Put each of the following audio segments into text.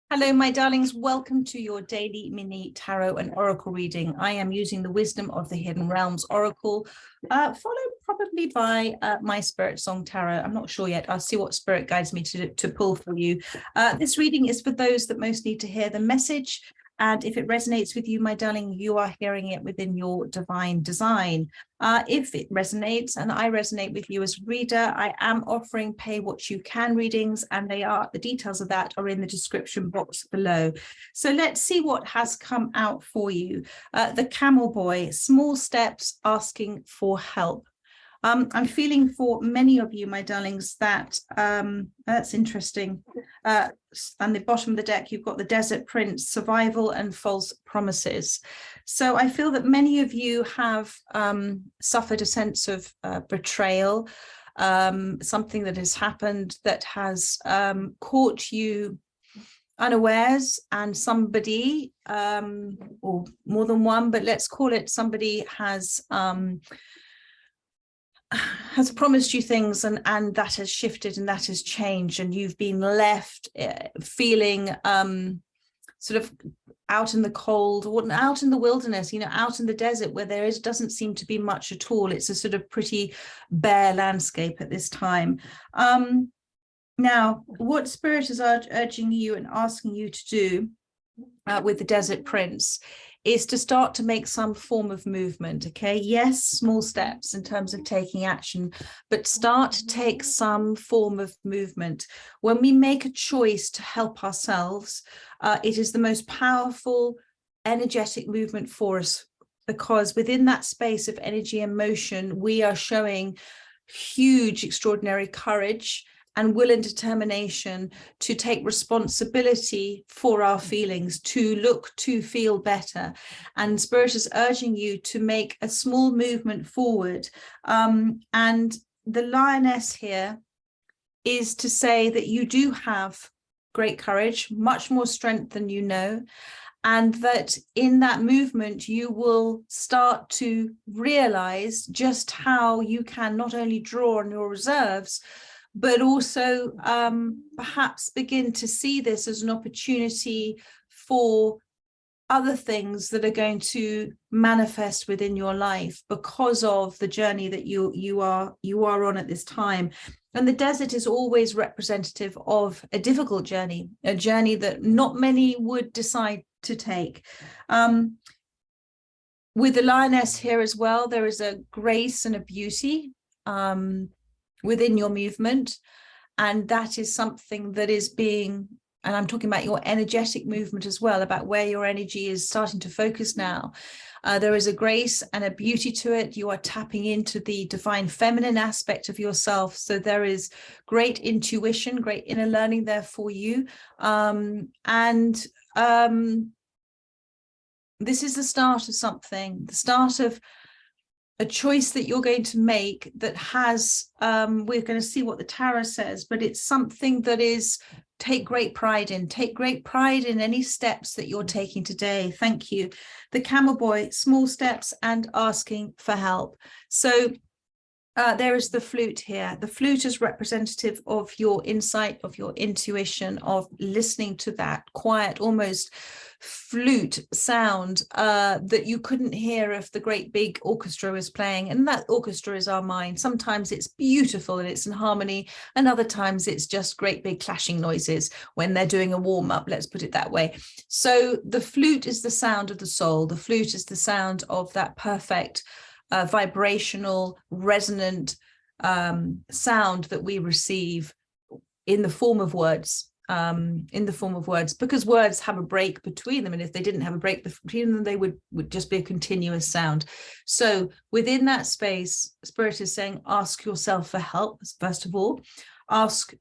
Hello, my darlings. Welcome to your daily mini tarot and oracle reading. I am using the Wisdom of the Hidden Realms oracle, followed probably by my Spirit Song tarot. I'm not sure yet. I'll see what spirit guides me to pull for you. This reading is for those that most need to hear the message. And if it resonates with you, my darling, you are hearing it within your divine design. If it resonates and I resonate with you as a reader, I am offering pay what you can readings, and the details of that are in the description box below. So let's see what has come out for you. The Camel Boy, small steps asking for help. I'm feeling for many of you, my darlings, that that's interesting. On the bottom of the deck, you've got the Desert Prince, survival and false promises. So I feel that many of you have suffered a sense of betrayal, something that has happened that has caught you unawares, and somebody, or more than one, but let's call it somebody has promised you things, and that has shifted and that has changed, and you've been left feeling sort of out in the cold, or out in the wilderness, out in the desert where doesn't seem to be much at all. It's a sort of pretty bare landscape at this time. Now, what Spirit is urging you and asking you to do with the Desert Prince is to start to make some form of movement. Okay, yes, small steps in terms of taking action, but start to take some form of movement. When we make a choice to help ourselves, it is the most powerful energetic movement for us, because within that space of energy and motion, we are showing huge, extraordinary courage and will and determination to take responsibility for our feelings, to look to feel better. And Spirit is urging you to make a small movement forward. And the lioness here is to say that you do have great courage, much more strength than you know, and that in that movement, you will start to realize just how you can not only draw on your reserves, but also perhaps begin to see this as an opportunity for other things that are going to manifest within your life because of the journey that you are on at this time. And the desert is always representative of a difficult journey, a journey that not many would decide to take. With the lioness here as well, there is a grace and a beauty within your movement, and that is something that is being, and I'm talking about your energetic movement as well, about where your energy is starting to focus now. There is a grace and a beauty to it. You are tapping into the divine feminine aspect of yourself, so there is great intuition, great inner learning there for you, and this is the start of something, the start of a choice that you're going to make that has, we're going to see what the tarot says, but it's something that is, take great pride in any steps that you're taking today. Thank you. The Camel Boy, small steps and asking for help. So there is the flute here. The flute is representative of your insight, of your intuition, of listening to that quiet, almost flute sound that you couldn't hear if the great big orchestra was playing. And that orchestra is our mind. Sometimes it's beautiful and it's in harmony, and other times it's just great big clashing noises when they're doing a warm-up, let's put it that way. So the flute is the sound of the soul. The flute is the sound of that perfect vibrational, resonant sound that we receive in the form of words, because words have a break between them, and if they didn't have a break between them, they would just be a continuous sound. So within that space, Spirit is saying, ask yourself for help, first of all. Ask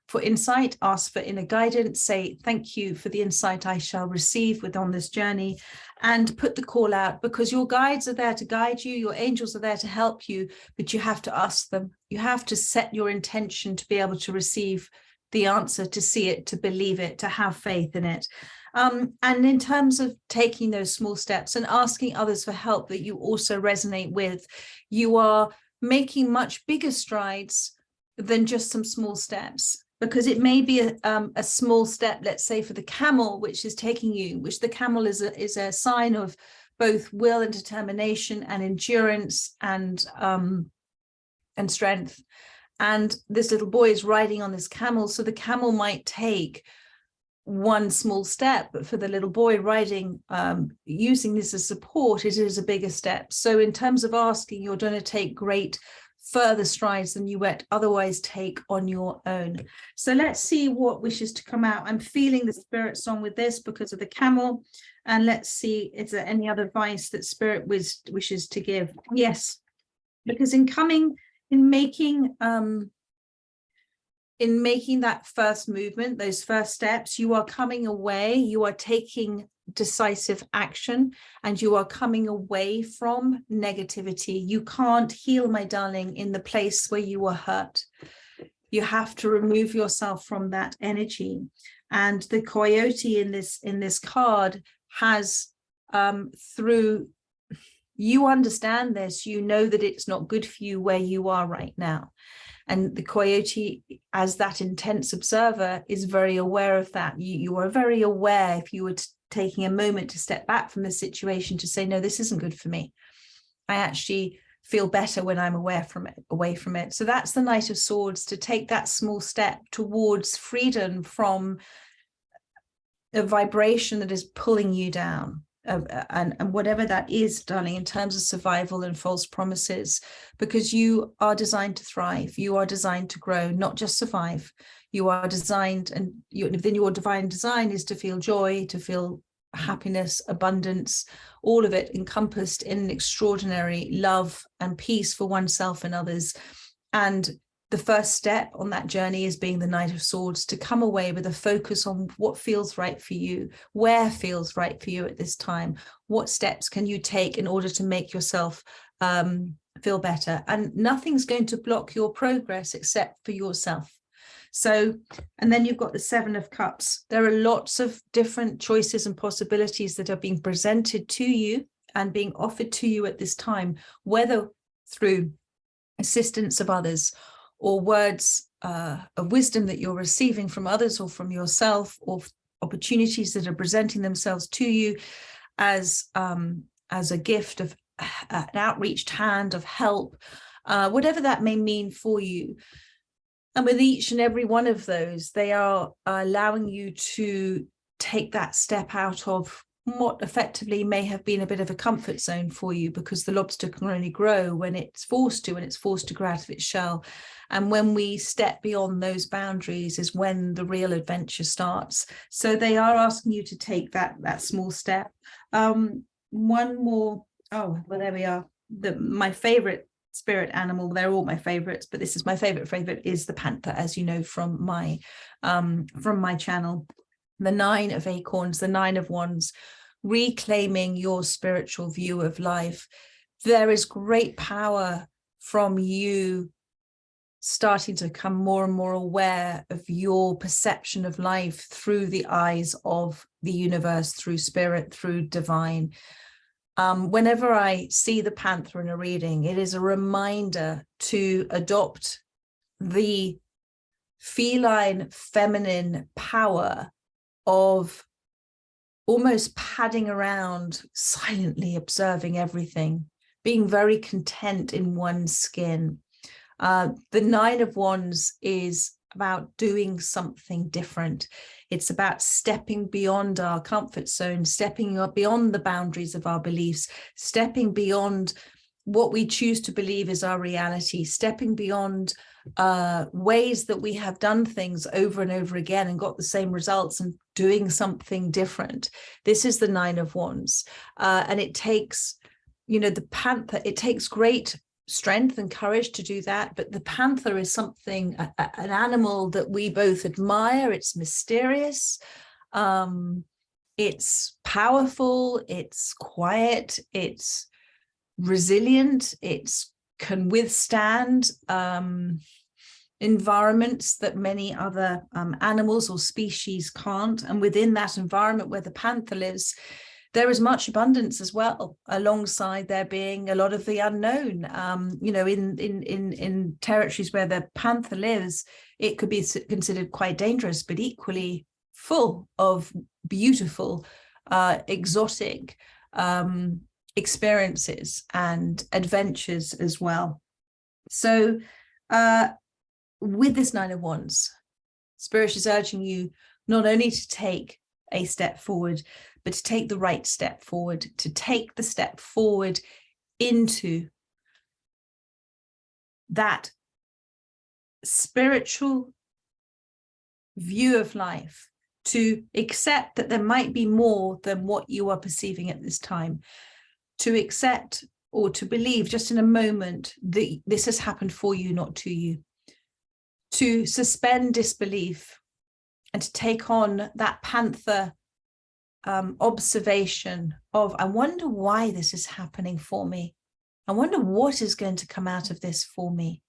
for insight, ask for inner guidance, say thank you for the insight I shall receive on this journey, and put the call out, because your guides are there to guide you, your angels are there to help you, but you have to ask them. You have to set your intention to be able to receive the answer, to see it, to believe it, to have faith in it. And in terms of taking those small steps and asking others for help that you also resonate with, you are making much bigger strides than just some small steps. because it may be a small step, let's say for the camel, which is taking you, which the camel is a sign of both will and determination and endurance and strength. And this little boy is riding on this camel, so the camel might take one small step, but for the little boy riding, using this as support, it is a bigger step. So in terms of asking, you're going to take great further strides than you would otherwise take on your own. So let's see what wishes to come out. I'm feeling the spirit song with this because of the camel. And let's see, is there any other advice that spirit wishes to give? Yes, because in making that first movement, those first steps, you are coming away, you are taking decisive action, and you are coming away from negativity. You can't heal, my darling, in the place where you were hurt. You have to remove yourself from that energy. And the coyote in this card has, through, you understand this, you know that it's not good for you where you are right now. And the coyote, as that intense observer, is very aware of that. You are very aware, if you were taking a moment to step back from the situation, to say, no, this isn't good for me. I actually feel better when I'm away from it. So that's the Knight of Swords, to take that small step towards freedom from a vibration that is pulling you down. And whatever that is, darling, in terms of survival and false promises, because you are designed to thrive, you are designed to grow, not just survive. You are designed, and within your divine design is to feel joy, to feel happiness, abundance, all of it encompassed in extraordinary love and peace for oneself and others. And the first step on that journey is being the Knight of Swords, to come away with a focus on what feels right for you, where feels right for you at this time, what steps can you take in order to make yourself feel better. And nothing's going to block your progress except for yourself. So, and then you've got the Seven of Cups. There are lots of different choices and possibilities that are being presented to you and being offered to you at this time, whether through assistance of others, or words of wisdom that you're receiving from others or from yourself, or opportunities that are presenting themselves to you as a gift of an outreached hand of help, whatever that may mean for you. And with each and every one of those, they are allowing you to take that step out of what effectively may have been a bit of a comfort zone for you, because the lobster can only grow when it's forced to, and it's forced to grow out of its shell. And when we step beyond those boundaries is when the real adventure starts. So they are asking you to take that small step. One more. Oh, well, there we are. My favorite spirit animal, they're all my favorites, but this is my favorite is the panther, as you know from my channel. The Nine of Acorns, the Nine of Wands, reclaiming your spiritual view of life. There is great power from you starting to become more and more aware of your perception of life through the eyes of the universe, through spirit, through divine. Whenever I see the panther in a reading, it is a reminder to adopt the feline feminine power of almost padding around, silently observing everything, being very content in one's skin. The Nine of Wands is about doing something different. It's about stepping beyond our comfort zone, stepping beyond the boundaries of our beliefs, stepping beyond what we choose to believe is our reality, stepping beyond ways that we have done things over and over again and got the same results, and doing something different. This is the Nine of Wands. And it takes, the panther, it takes great strength and courage to do that. But the panther is something, an animal that we both admire. It's mysterious. It's powerful. It's quiet. It's resilient. It can withstand environments that many other animals or species can't. And within that environment where the panther lives, there is much abundance as well, alongside there being a lot of the unknown. You know, in territories where the panther lives, it could be considered quite dangerous, but equally full of beautiful, exotic experiences and adventures as well. So with this Nine of Wands, Spirit is urging you not only to take a step forward, but to take the right step forward, to take the step forward into that spiritual view of life, to accept that there might be more than what you are perceiving at this time, to accept or to believe just in a moment that this has happened for you, not to you, to suspend disbelief and to take on that panther observation of, I wonder why this is happening for me. I wonder what is going to come out of this for me.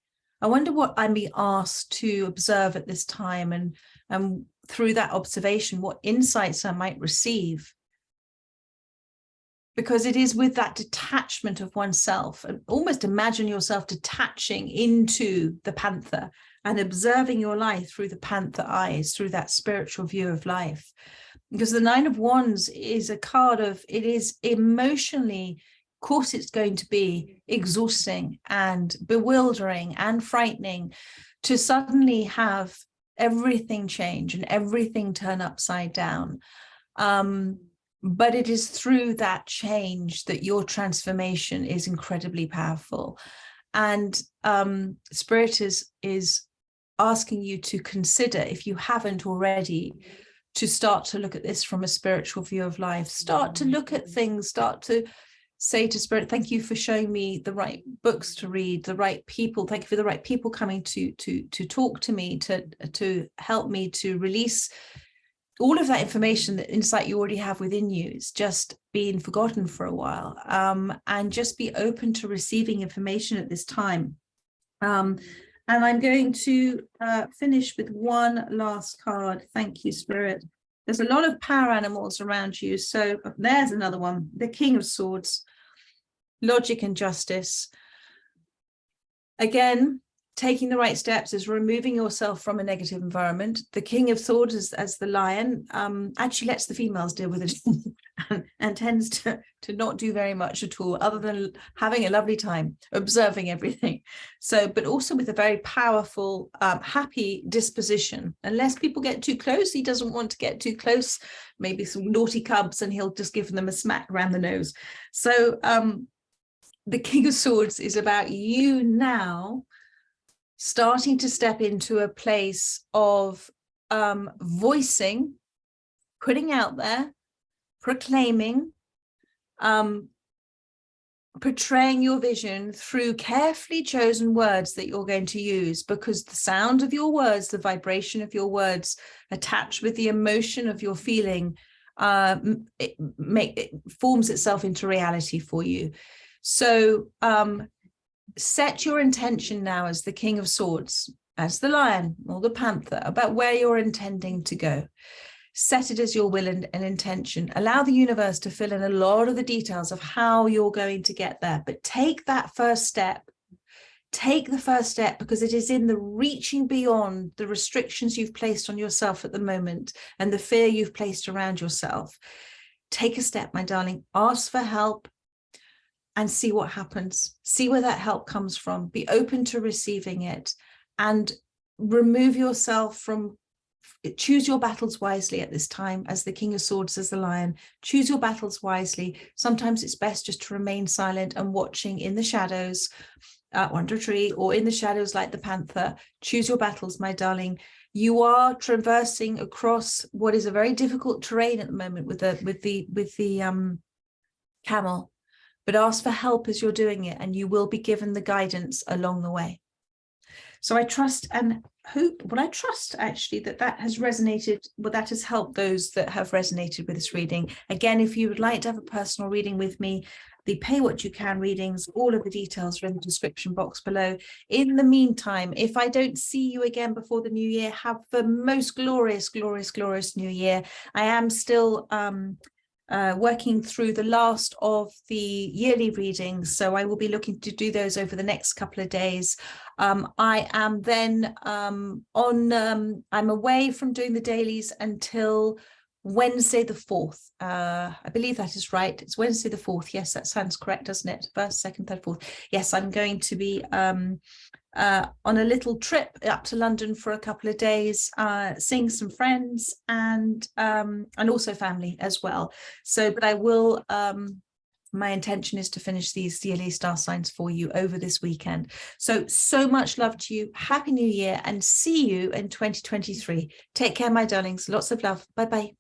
I wonder what I'm being asked to observe at this time, and through that observation, what insights I might receive. Because it is with that detachment of oneself, and almost imagine yourself detaching into the panther and observing your life through the panther eyes, through that spiritual view of life. Because the Nine of Wands is a card of, it is emotionally, of course it's going to be exhausting and bewildering and frightening to suddenly have everything change and everything turn upside down. But it is through that change that your transformation is incredibly powerful. And Spirit is asking you to consider, if you haven't already, to start to look at this from a spiritual view of life. Start to look at things, start to say to Spirit, thank you for showing me the right books to read, the right people. Thank you for the right people coming to talk to me, to help me to release all of that information, that insight you already have within you. It's just been forgotten for a while, and just be open to receiving information at this time. And I'm going to finish with one last card. Thank you, Spirit. There's a lot of power animals around you. So there's another one, the King of Swords, logic and justice. Again, taking the right steps is removing yourself from a negative environment. The King of Swords, as the lion, actually lets the females deal with it and tends to not do very much at all, other than having a lovely time, observing everything. So, but also with a very powerful, happy disposition. Unless people get too close, he doesn't want to get too close. Maybe some naughty cubs, and he'll just give them a smack around the nose. So the King of Swords is about you now starting to step into a place of voicing, putting out there, proclaiming, portraying your vision through carefully chosen words that you're going to use, because the sound of your words, the vibration of your words attached with the emotion of your feeling, it forms itself into reality for you. So set your intention now as the King of Swords, as the lion or the panther, about where you're intending to go. Set it as your will and intention. Allow the universe to fill in a lot of the details of how you're going to get there. But take that first step. Take the first step, because it is in the reaching beyond the restrictions you've placed on yourself at the moment and the fear you've placed around yourself. Take a step, my darling. Ask for help and see what happens. See where that help comes from. Be open to receiving it, and remove yourself from, choose your battles wisely at this time, as the King of Swords, as the lion. Choose your battles wisely. Sometimes it's best just to remain silent and watching in the shadows, under a tree, or in the shadows like the panther. Choose your battles, my darling. You are traversing across what is a very difficult terrain at the moment with the camel, but ask for help as you're doing it, and you will be given the guidance along the way. So I trust and hope, well, I trust actually that has resonated, well, that has helped those that have resonated with this reading. Again, if you would like to have a personal reading with me, the Pay What You Can readings, all of the details are in the description box below. In the meantime, if I don't see you again before the new year, have the most glorious, glorious, glorious new year. I am still working through the last of the yearly readings, so I will be looking to do those over the next couple of days. I am then I'm away from doing the dailies until Wednesday the 4th. I believe that is right. It's Wednesday the 4th. Yes, that sounds correct, doesn't it? First, second, third, fourth. Yes, I'm going to be on a little trip up to London for a couple of days, seeing some friends and also family as well. So, but I will, my intention is to finish these yearly star signs for you over this weekend. So much love to you. Happy New Year, and see you in 2023. Take care, my darlings. Lots of love. Bye-bye.